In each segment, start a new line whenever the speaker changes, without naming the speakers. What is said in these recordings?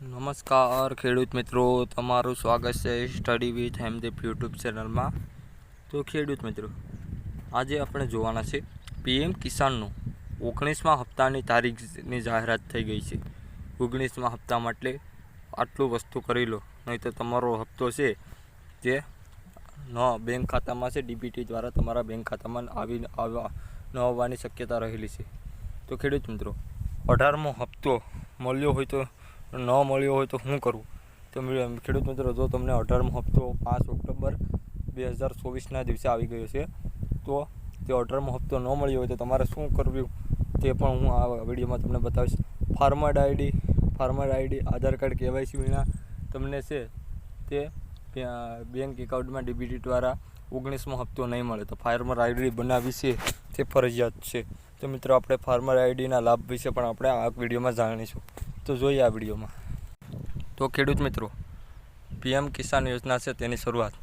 નમસ્કાર ખેડૂત મિત્રો, તમારું સ્વાગત છે સ્ટડી વિથ હેમદીપ યુટ્યુબ ચેનલમાં। તો ખેડૂત મિત્રો, આજે આપણે જોવાના છે પીએમ કિસાનનું 19મા હપ્તાની તારીખની જાહેરાત થઈ ગઈ છે। 19મા હપ્તા માટે આટલું વસ્તુ કરી લો, નહીં તો તમારો હપ્તો છે જે બેંક ખાતામાં છે ડીબીટી દ્વારા તમારા બેંક ખાતામાં ન આવવાની શક્યતા રહેલી છે। તો ખેડૂત મિત્રો, 18મો હપ્તો મળ્યો હોય તો ન મળ્યો હોય તો શું કરવું? તો ખેડૂત મિત્રો, જો તમને 18મો હપ્તો 5 ઓક્ટોબર 2024ના દિવસે આવી ગયો છે, તો તે 18મો હપ્તો ન મળ્યો હોય તો તમારે શું કરવું તે પણ હું આ વિડીયોમાં તમને બતાવીશ। ફાર્મર આઈડી આધાર કાર્ડ KYC વિના તમને છે તે બેંક એકાઉન્ટમાં ડીબીટી દ્વારા 19મો હપ્તો નહીં મળે, તો ફાર્મર આઈડી બનાવવી છે તે ફરજિયાત છે। તો મિત્રો, આપણે ફાર્મર આઈડીના લાભ વિશે પણ આપણે આ વિડીયોમાં જાણીશું, તો જોઈએ આ વિડીયોમાં। તો ખેડૂત મિત્રો, પીએમ કિસાન યોજના છે તેની શરૂઆત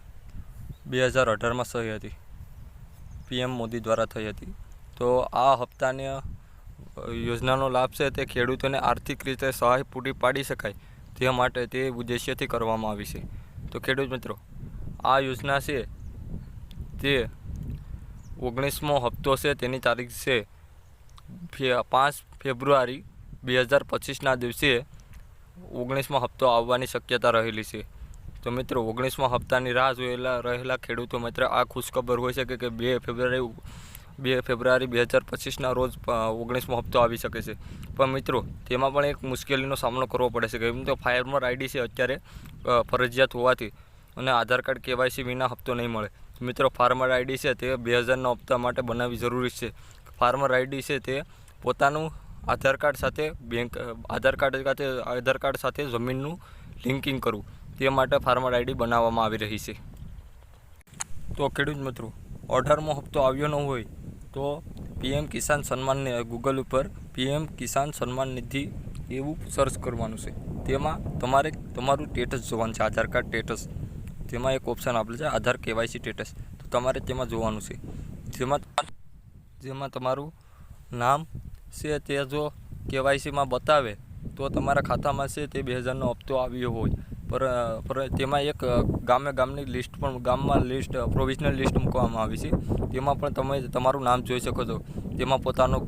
2018માં થઈ હતી, પીએમ મોદી દ્વારા થઈ હતી। તો આ હપ્તાની યોજનાનો લાભ છે તે ખેડૂતોને આર્થિક રીતે સહાય પૂરી પાડી શકાય તે માટે તે ઉદ્દેશ્યથી કરવામાં આવી છે। તો ખેડૂત મિત્રો, આ યોજના છે તે 19મો હપ્તો છે તેની તારીખ છે 5 ફેબ્રુઆરી 2025ના દિવસે 19મો હપ્તો આવવાની શક્યતા રહેલી છે। તો મિત્રો, 19મા હપ્તાની રાહ રહેલા ખેડૂતો મિત્ર આ ખુશખબર હોય છે કે 2 ફેબ્રુઆરી 2025ના રોજ 19મો હપ્તો આવી શકે છે। પણ મિત્રો, તેમાં પણ એક મુશ્કેલીનો સામનો કરવો પડે છે, કેમ તો ફાર્મર આઈડી છે અત્યારે ફરજિયાત હોવાથી અને આધાર કાર્ડ KYC વિના હપ્તો નહીં મળે। મિત્રો, ફાર્મર આઈડી છે તે 2000ના હપ્તા માટે બનાવવી જરૂરી છે। ફાર્મર આઈડી છે તે પોતાનું આધાર કાર્ડ સાથે જમીનનું લિંકિંગ કરવું તે માટે ફાર્મર આઈડી બનાવવામાં આવી રહી છે। તો ખેડૂત મિત્રો, 18મો હપ્તો આવ્યો ન હોય તો પીએમ કિસાન સન્માન ગૂગલ ઉપર પીએમ કિસાન સન્માન નિધિ એવું સર્ચ કરવાનું છે। તેમાં તમારે તમારું સ્ટેટસ જોવાનું છે, આધાર કાર્ડ સ્ટેટસ। તેમાં એક ઓપ્શન આપેલું છે આધાર KYC સ્ટેટસ, તો તમારે તેમાં જોવાનું છે। જેમાં તમારું નામ છે તે જો KYCમાં બતાવે તો તમારા ખાતામાં છે તે 2000નો હપ્તો આવ્યો હોય, પર તેમાં એક ગામની લિસ્ટ પણ પ્રોવિઝનલ લિસ્ટ મૂકવામાં આવી છે। તેમાં પણ તમે તમારું નામ જોઈ શકો છો। તેમાં પોતાનું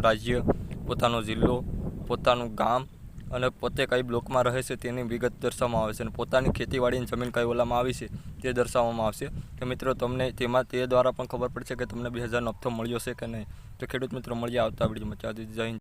રાજ્ય, પોતાનો જિલ્લો, પોતાનું ગામ અને પોતે કઈ બ્લોકમાં રહે છે તેની વિગત દર્શાવવામાં આવે છે, અને પોતાની ખેતીવાડીની જમીન કઈ ઓલામાં આવી છે તે દર્શાવવામાં આવશે। તો મિત્રો, તમને તેમાં તે દ્વારા પણ ખબર પડશે કે તમને 2000નો હપ્તો મળ્યો છે કે નહીં। તો ખેડૂત મિત્રો, મળીએ આવતા વિડીયોમાં। જય હિન્દ।